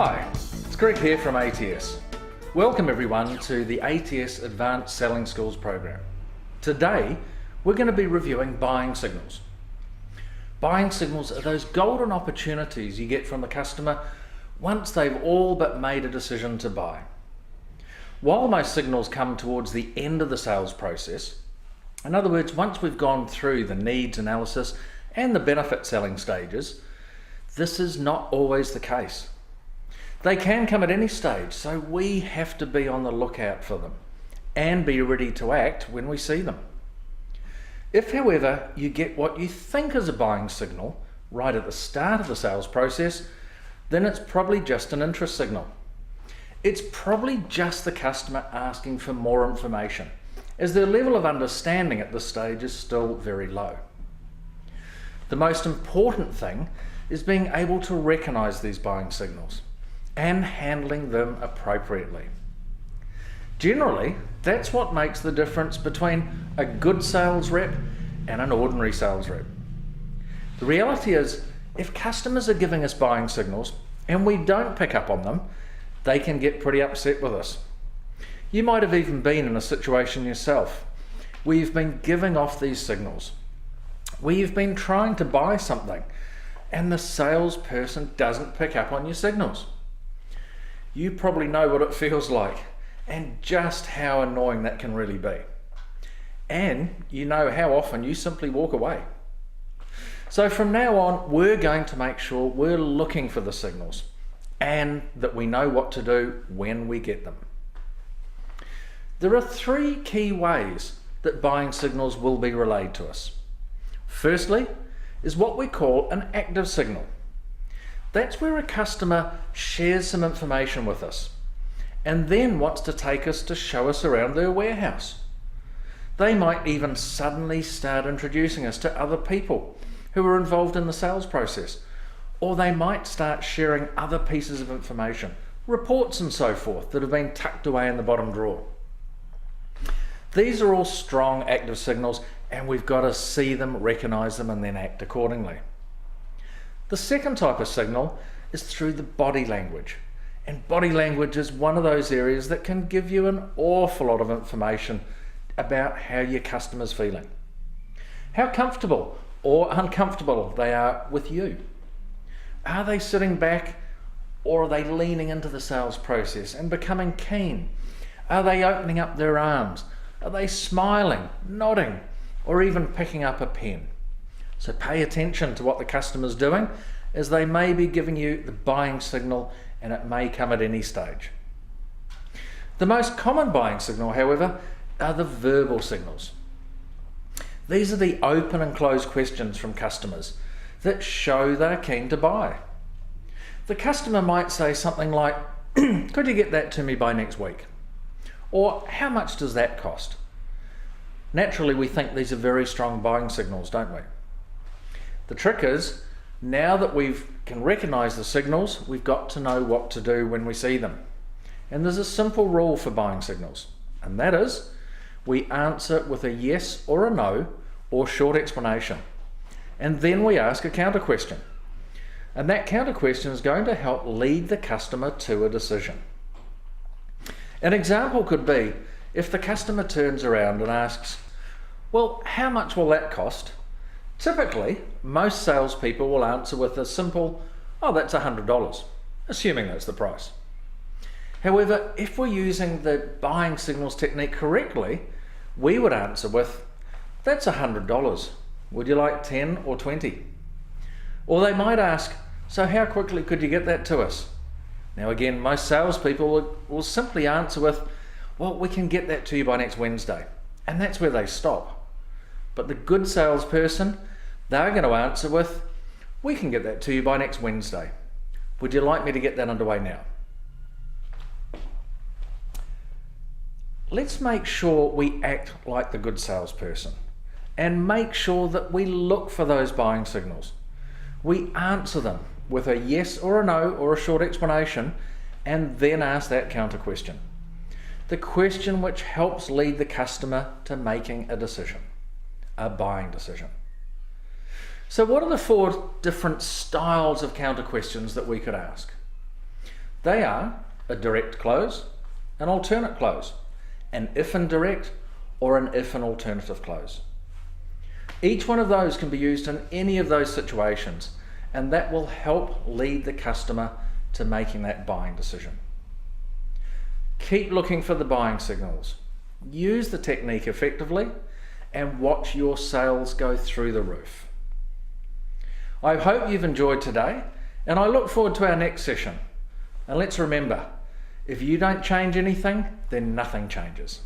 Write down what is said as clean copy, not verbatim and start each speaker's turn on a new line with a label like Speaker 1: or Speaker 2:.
Speaker 1: Hi, it's Greg here from ATS. Welcome everyone to the ATS Advanced Selling Skills program. Today, we're going to be reviewing buying signals. Buying signals are those golden opportunities you get from a customer once they've all but made a decision to buy. While most signals come towards the end of the sales process, in other words, once we've gone through the needs analysis and the benefit selling stages, this is not always the case. They can come at any stage, so we have to be on the lookout for them and be ready to act when we see them. If, however, you get what you think is a buying signal right at the start of the sales process, then it's probably just an interest signal. It's probably just the customer asking for more information, as their level of understanding at this stage is still very low. The most important thing is being able to recognize these buying signals and handling them appropriately. Generally, that's what makes the difference between a good sales rep and an ordinary sales rep. The reality is, if customers are giving us buying signals and we don't pick up on them, they can get pretty upset with us. You might have even been in a situation yourself where you've been giving off these signals, where you've been trying to buy something and the salesperson doesn't pick up on your signals. You probably know what it feels like and just how annoying that can really be. And you know how often you simply walk away. So from now on, we're going to make sure we're looking for the signals and that we know what to do when we get them. There are three key ways that buying signals will be relayed to us. Firstly is what we call an active signal. That's where a customer shares some information with us and then wants to take us to show us around their warehouse. They might even suddenly start introducing us to other people who are involved in the sales process, or they might start sharing other pieces of information, reports and so forth that have been tucked away in the bottom drawer. These are all strong active signals and we've got to see them, recognize them, and then act accordingly. The second type of signal is through the body language. And body language is one of those areas that can give you an awful lot of information about how your customer's feeling. How comfortable or uncomfortable they are with you. Are they sitting back or are they leaning into the sales process and becoming keen? Are they opening up their arms? Are they smiling, nodding, or even picking up a pen? So pay attention to what the customer's doing, as they may be giving you the buying signal and it may come at any stage. The most common buying signal, however, are the verbal signals. These are the open and closed questions from customers that show they're keen to buy. The customer might say something like, could you get that to me by next week? Or how much does that cost? Naturally, we think these are very strong buying signals, don't we? The trick is, now that we can recognize the signals, we've got to know what to do when we see them. And there's a simple rule for buying signals, and that is, we answer with a yes or a no or short explanation. And then we ask a counter question. And that counter question is going to help lead the customer to a decision. An example could be if the customer turns around and asks, well, how much will that cost? Typically, most salespeople will answer with a simple, oh, that's $100, assuming that's the price. However, if we're using the buying signals technique correctly, we would answer with, that's $100. Would you like 10 or 20? Or they might ask, so how quickly could you get that to us? Now again, most salespeople will simply answer with, well, we can get that to you by next Wednesday. And that's where they stop. But the good salesperson, they're going to answer with, we can get that to you by next Wednesday. Would you like me to get that underway now? Let's make sure we act like the good salesperson and make sure that we look for those buying signals. We answer them with a yes or a no or a short explanation and then ask that counter question. The question which helps lead the customer to making a decision, a buying decision. So what are the four different styles of counter questions that we could ask? They are a direct close, an alternate close, an if indirect, or an if and alternative close. Each one of those can be used in any of those situations, and that will help lead the customer to making that buying decision. Keep looking for the buying signals. Use the technique effectively and watch your sales go through the roof. I hope you've enjoyed today, and I look forward to our next session. And let's remember, if you don't change anything, then nothing changes.